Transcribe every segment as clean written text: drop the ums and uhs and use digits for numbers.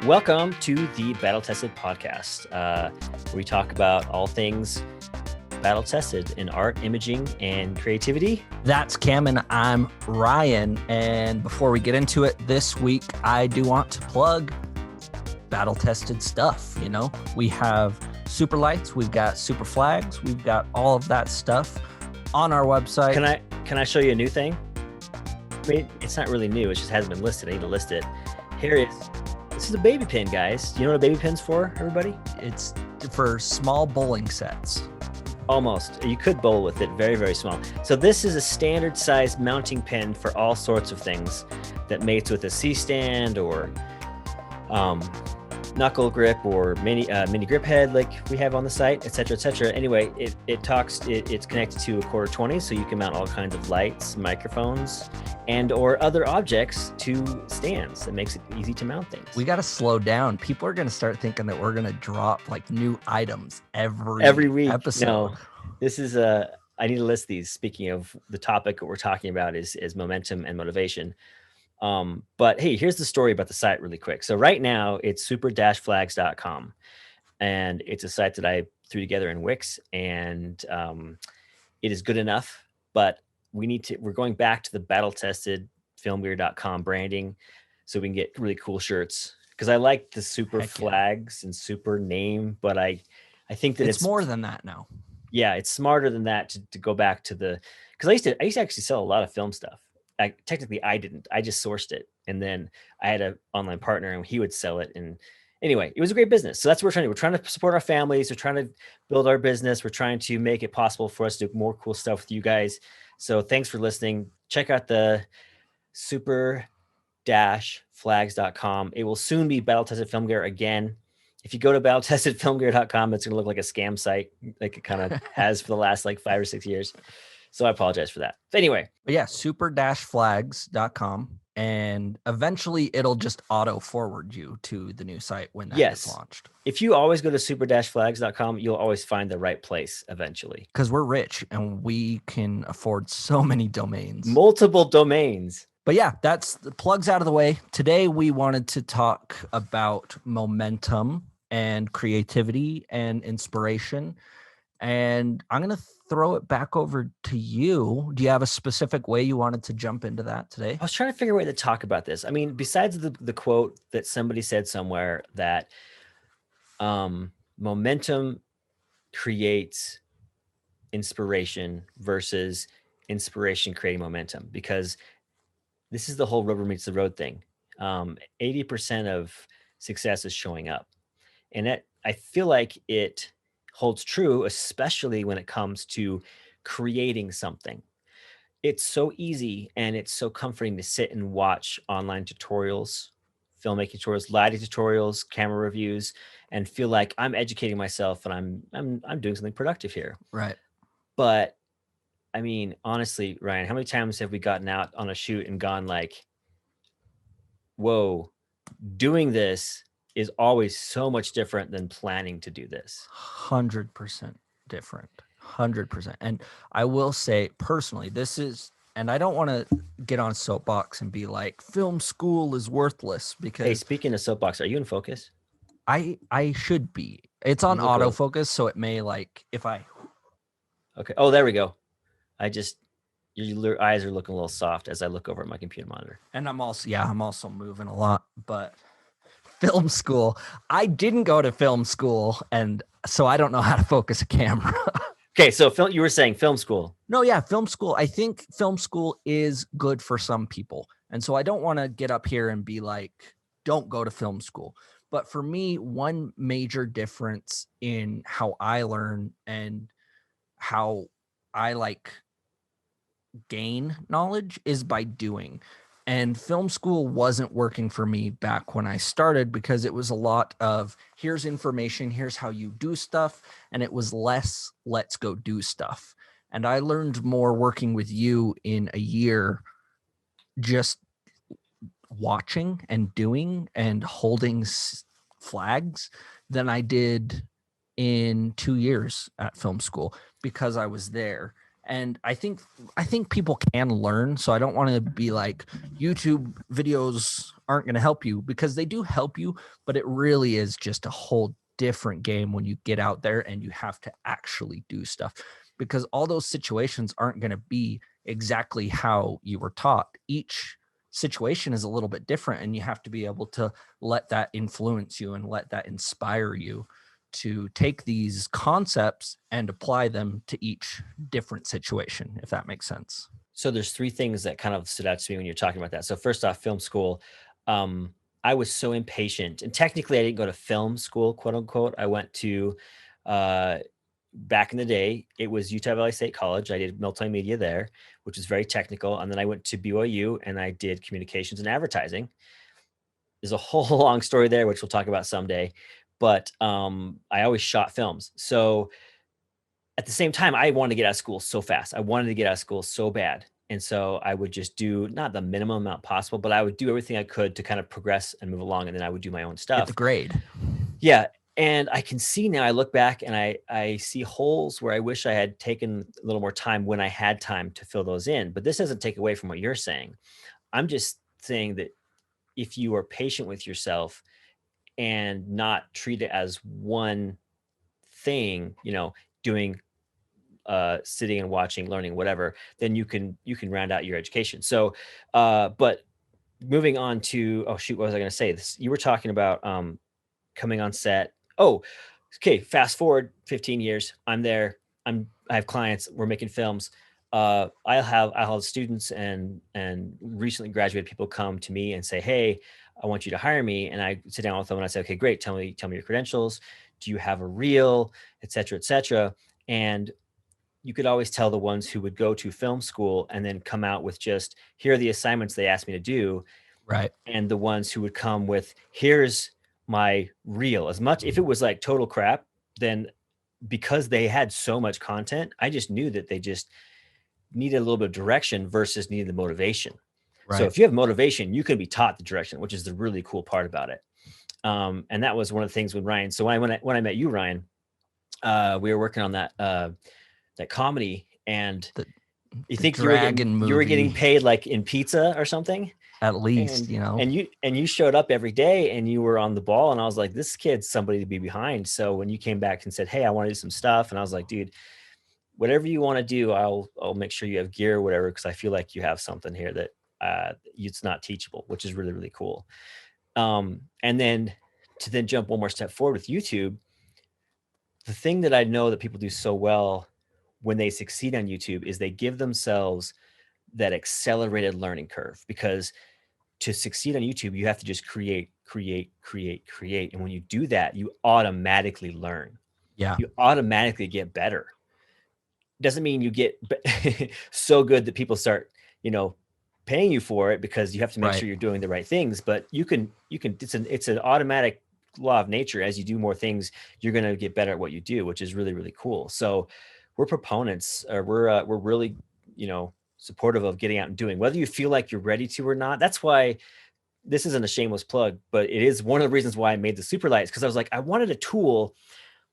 Welcome to the Battle Tested podcast, where we talk about all things battle tested in art, imaging, and creativity. That's Cam and I'm Ryan. And before we get into it this week, I do want to plug battle tested stuff. You know, we have super lights, we've got super flags, we've got all of that stuff on our website. Can I show you a new thing? I mean, it's not really new. It just hasn't been listed. I need to list it. Here it is. This is a baby pin, guys. Do you know what a baby pin's for, everybody? It's for small bowling sets. Almost. You could bowl with it, very, very small. So this is a standard size mounting pin for all sorts of things that mates with a C-stand or knuckle grip or mini grip head like we have on the site, etc., etc. Anyway, it's connected to a quarter 20, so you can mount all kinds of lights, microphones, and or other objects to stands. That makes it easy to mount things. We got to slow down. People are going to start thinking that we're going to drop like new items every week episode. No, this is I need to list these. Speaking of the topic that we're talking about is momentum and motivation. But hey, here's the story about the site really quick. So right now it's super-flags.com, and it's a site that I threw together in Wix, and it is good enough, but we're going back to the battle-tested filmgear.com branding so we can get really cool shirts, because I like the super flags and super name, but I think that it's more than that now. Yeah, it's smarter than that to go back to because I used to actually sell a lot of film stuff. Technically I didn't. I just sourced it, and then I had an online partner, and he would sell it. And anyway, it was a great business. So that's what we're trying to do. We're trying to support our families. We're trying to build our business. We're trying to make it possible for us to do more cool stuff with you guys. So thanks for listening. Check out the super-flags.com. It will soon be Battle Tested Film Gear again. If you go to battletestedfilmgear.com, it's going to look like a scam site, like it kind of has for the last like 5 or 6 years. So I apologize for that. But anyway. But yeah, super-flags.com. And eventually it'll just auto forward you to the new site when that gets launched. If you always go to super-flags.com, you'll always find the right place eventually. Because we're rich and we can afford so many domains. Multiple domains. But yeah, that's the plugs out of the way. Today we wanted to talk about momentum and creativity and inspiration. And I'm going to throw it back over to you. Do you have a specific way you wanted to jump into that today? I was trying to figure out a way to talk about this. I mean, besides the quote that somebody said somewhere that momentum creates inspiration versus inspiration creating momentum, because this is the whole rubber meets the road thing. 80% of success is showing up. And I feel like it holds true, especially when it comes to creating something. It's so easy and it's so comforting to sit and watch online tutorials, filmmaking tutorials, lighting tutorials, camera reviews, and feel like I'm educating myself and I'm doing something productive here. Right. But I mean, honestly, Ryan, how many times have we gotten out on a shoot and gone like, whoa, doing this is always so much different than planning to do this. 100% different. 100%. And I will say personally, and I don't want to get on soapbox and be like, film school is worthless, because hey, speaking of soapbox, are you in focus? I should be. It's on autofocus, so it may okay. Oh, there we go. Your eyes are looking a little soft as I look over at my computer monitor. And I'm also moving a lot, but film school. I didn't go to film school, and so I don't know how to focus a camera. Okay, so you were saying film school. No, yeah, film school. I think film school is good for some people. And so I don't want to get up here and be like, don't go to film school. But for me, one major difference in how I learn and how I gain knowledge is by doing. And film school wasn't working for me back when I started, because it was a lot of here's information, here's how you do stuff. And it was less, let's go do stuff. And I learned more working with you in a year, just watching and doing and holding flags, than I did in 2 years at film school, because I was there. And I think people can learn. So I don't want to be like YouTube videos aren't going to help you, because they do help you, but it really is just a whole different game when you get out there and you have to actually do stuff, because all those situations aren't going to be exactly how you were taught. Each situation is a little bit different, and you have to be able to let that influence you and let that inspire you to take these concepts and apply them to each different situation, if that makes sense. So there's three things that kind of stood out to me when you're talking about that. So first off, film school. Um, I was so impatient, and technically, I didn't go to film school, quote unquote. I went to uh, back in the day, it was Utah Valley State College. I did multimedia there, which is very technical, and then I went to BYU and I did communications and advertising. There's a whole long story there, which we'll talk about someday. But I always shot films, so at the same time, I wanted to get out of school so fast. I wanted to get out of school so bad. And so I would just do not the minimum amount possible, but I would do everything I could to kind of progress and move along. And then I would do my own Get the stuff. grade. Yeah. And I can see now, I look back and I see holes where I wish I had taken a little more time when I had time to fill those in. But this doesn't take away from what you're saying. I'm just saying that if you are patient with yourself and not treat it as one thing, doing sitting and watching, learning, whatever, then you can round out your education. So, but moving on to, oh shoot, what was I going to say? This, you were talking about coming on set. Oh, okay. Fast forward 15 years. I'm there. I have clients. We're making films. I'll have students and recently graduated people come to me and say, "Hey, I want you to hire me." And I sit down with them and I say, "Okay, great. Tell me your credentials. Do you have a reel, et cetera, et cetera." And you could always tell the ones who would go to film school and then come out with just, here are the assignments they asked me to do, Right. and the ones who would come with, here's my reel. As much if it was like total crap, then because they had so much content, I just knew that they just needed a little bit of direction versus needed the motivation. So Right. if you have motivation, you can be taught the direction, which is the really cool part about it. And that was one of the things with Ryan. So when I met you, Ryan, we were working on that comedy, and The you the think dragon you were getting movie, paid like in pizza or something, at least, and you know. and you showed up every day and you were on the ball, and I was like, this kid's somebody to be behind. So when you came back and said, hey, I want to do some stuff, and I was like, dude, whatever you want to do, I'll make sure you have gear or whatever, because I feel like you have something here that it's not teachable, which is really really cool. And then to then jump one more step forward with YouTube, the thing that I know that people do so well when they succeed on YouTube is they give themselves that accelerated learning curve, because to succeed on YouTube, you have to just create, create, create, create. And when you do that, you automatically learn. Yeah. You automatically get better. Doesn't mean you get so good that people start, you know, paying you for it, because you have to make Right. sure you're doing the right things. But you can it's an automatic law of nature. As you do more things, you're going to get better at what you do, which is really really cool. So we're proponents, or we're really, supportive of getting out and doing, whether you feel like you're ready to or not. That's why this isn't a shameless plug, but it is one of the reasons why I made the super lights, because I was like, I wanted a tool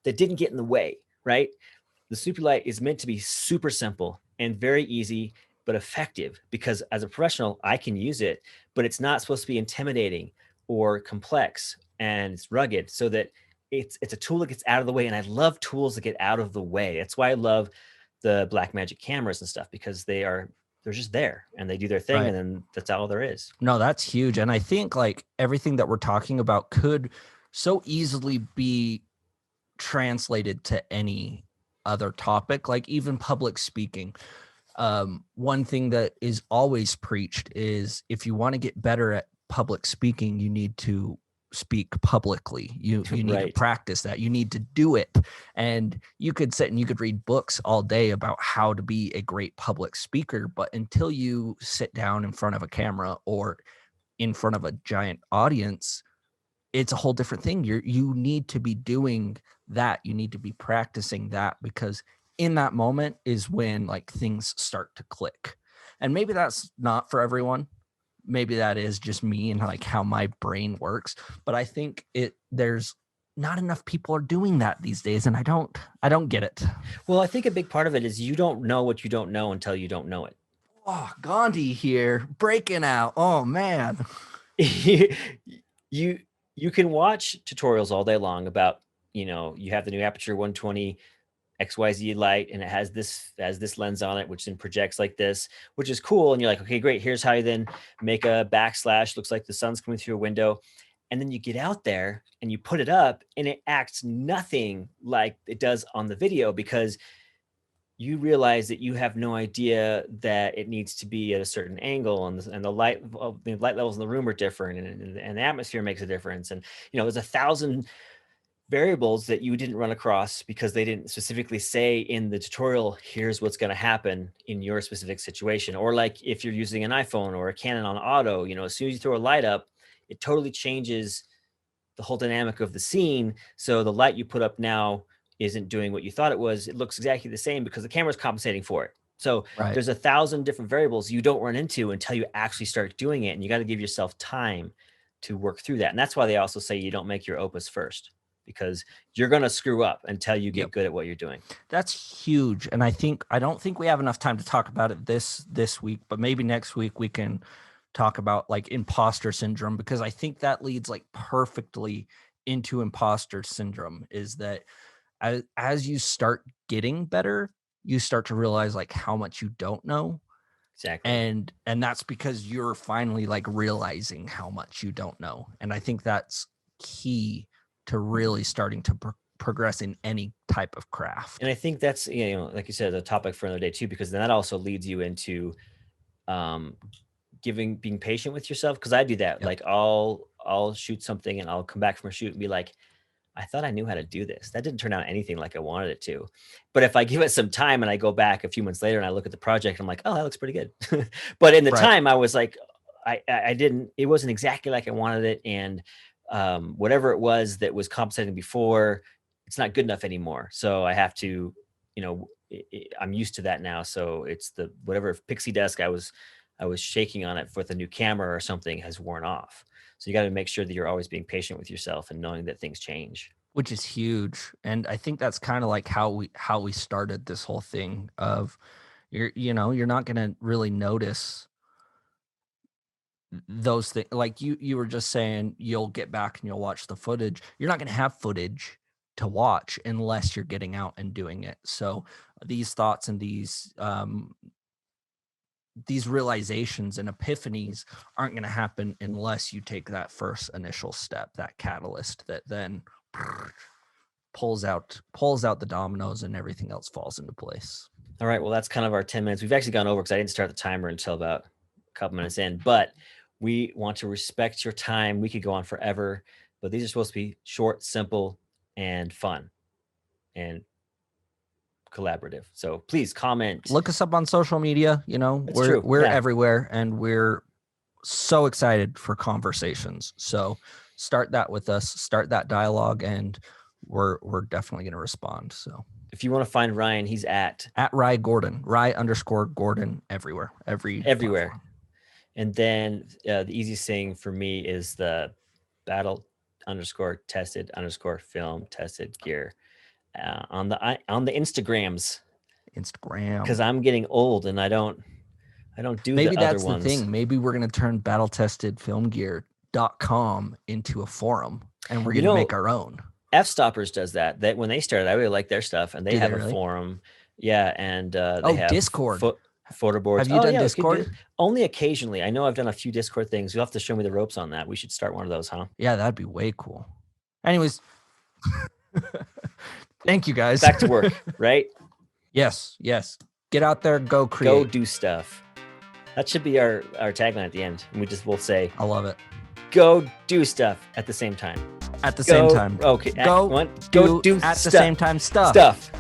that didn't get in the way, right? The Superlight is meant to be super simple and very easy, but effective, because as a professional, I can use it, but it's not supposed to be intimidating or complex, and it's rugged, so that it's a tool that gets out of the way. And I love tools that get out of the way. That's why I love the Black Magic cameras and stuff, because they're just there and they do their thing, Right. and then that's all there is. No, that's huge. And I think like everything that we're talking about could so easily be translated to any other topic, like even public speaking. One thing that is always preached is if you want to get better at public speaking, you need to speak publicly. You need to Right. practice that. You need to do it. And you could sit and you could read books all day about how to be a great public speaker, but until you sit down in front of a camera or in front of a giant audience, it's a whole different thing. You need to be doing that. You need to be practicing that, because in that moment is when like things start to click. And maybe that's not for everyone. Maybe that is just me and like how my brain works. But I think there's not enough people are doing that these days, and I don't get it. Well, I think a big part of it is you don't know what you don't know until you don't know it. Oh, Gandhi here breaking out. Oh man. you you can watch tutorials all day long about, you have the new aperture 120 XYZ light and it has this lens on it, which then projects like this, which is cool. And you're like, okay, great. Here's how you then make a backslash. Looks like the sun's coming through a window. And then you get out there and you put it up and it acts nothing like it does on the video, because you realize that you have no idea that it needs to be at a certain angle, and the light levels in the room are different, and the atmosphere makes a difference. And there's 1,000 variables that you didn't run across because they didn't specifically say in the tutorial, here's what's going to happen in your specific situation. Or like if you're using an iPhone or a Canon on auto, as soon as you throw a light up, it totally changes the whole dynamic of the scene. So the light you put up now isn't doing what you thought it was. It looks exactly the same because the camera's compensating for it. So Right. there's 1,000 different variables you don't run into until you actually start doing it. And you got to give yourself time to work through that. And that's why they also say you don't make your opus first, because you're going to screw up until you get good at what you're doing. That's huge. And I don't think we have enough time to talk about it this week, but maybe next week we can talk about like imposter syndrome, because I think that leads like perfectly into imposter syndrome. Is that as you start getting better, you start to realize like how much you don't know. Exactly. And that's because you're finally like realizing how much you don't know. And I think that's key to really starting to progress in any type of craft. And I think that's, like you said, a topic for another day too, because then that also leads you into being patient with yourself. Cause I do that. Yep. Like I'll shoot something and I'll come back from a shoot and be like, I thought I knew how to do this. That didn't turn out anything like I wanted it to. But if I give it some time and I go back a few months later and I look at the project, I'm like, oh, that looks pretty good. But in the time I was like, I didn't, it wasn't exactly like I wanted it. And whatever it was that was compensating before, it's not good enough anymore. So I have to, I'm used to that now. So it's the whatever pixie dust I was shaking on it with a new camera or something has worn off. So you got to make sure that you're always being patient with yourself and knowing that things change. Which is huge. And I think that's kind of like how we started this whole thing of you're not going to really notice those things. Like you were just saying, you'll get back and you'll watch the footage. You're not going to have footage to watch unless you're getting out and doing it. So these thoughts and these realizations and epiphanies aren't going to happen unless you take that first initial step, that catalyst that then pulls out the dominoes and everything else falls into place. All right. Well, that's kind of our 10 minutes. We've actually gone over because I didn't start the timer until about a couple minutes in, but we want to respect your time. We could go on forever, but these are supposed to be short, simple, and fun and collaborative. So please comment. Look us up on social media. We're everywhere, and we're so excited for conversations. So start that with us, start that dialogue, and we're definitely going to respond. So if you want to find Ryan, he's at Rye Gordon, Rye_Gordon everywhere, everywhere. Platform. And then the easiest thing for me is the battle_tested_film tested gear. On the Instagram, because I'm getting old and I don't do maybe the that's other ones. The thing. Maybe we're going to turn battletestedfilmgear.com into a forum, and we're going to make our own. F-Stoppers does that. That when they started, I really like their stuff, and they have a forum. Yeah, and they have Discord. Photo boards. Have you done Discord? Only occasionally. I know I've done a few Discord things. You'll have to show me the ropes on that. We should start one of those, huh? Yeah, that'd be way cool. Anyways. Thank you, guys. Back to work, right? Yes. Get out there, go create. Go do stuff. That should be our tagline at the end. And we'll say, I love it. Go do stuff at the same time. At the same time. Okay. Go do at the same time stuff.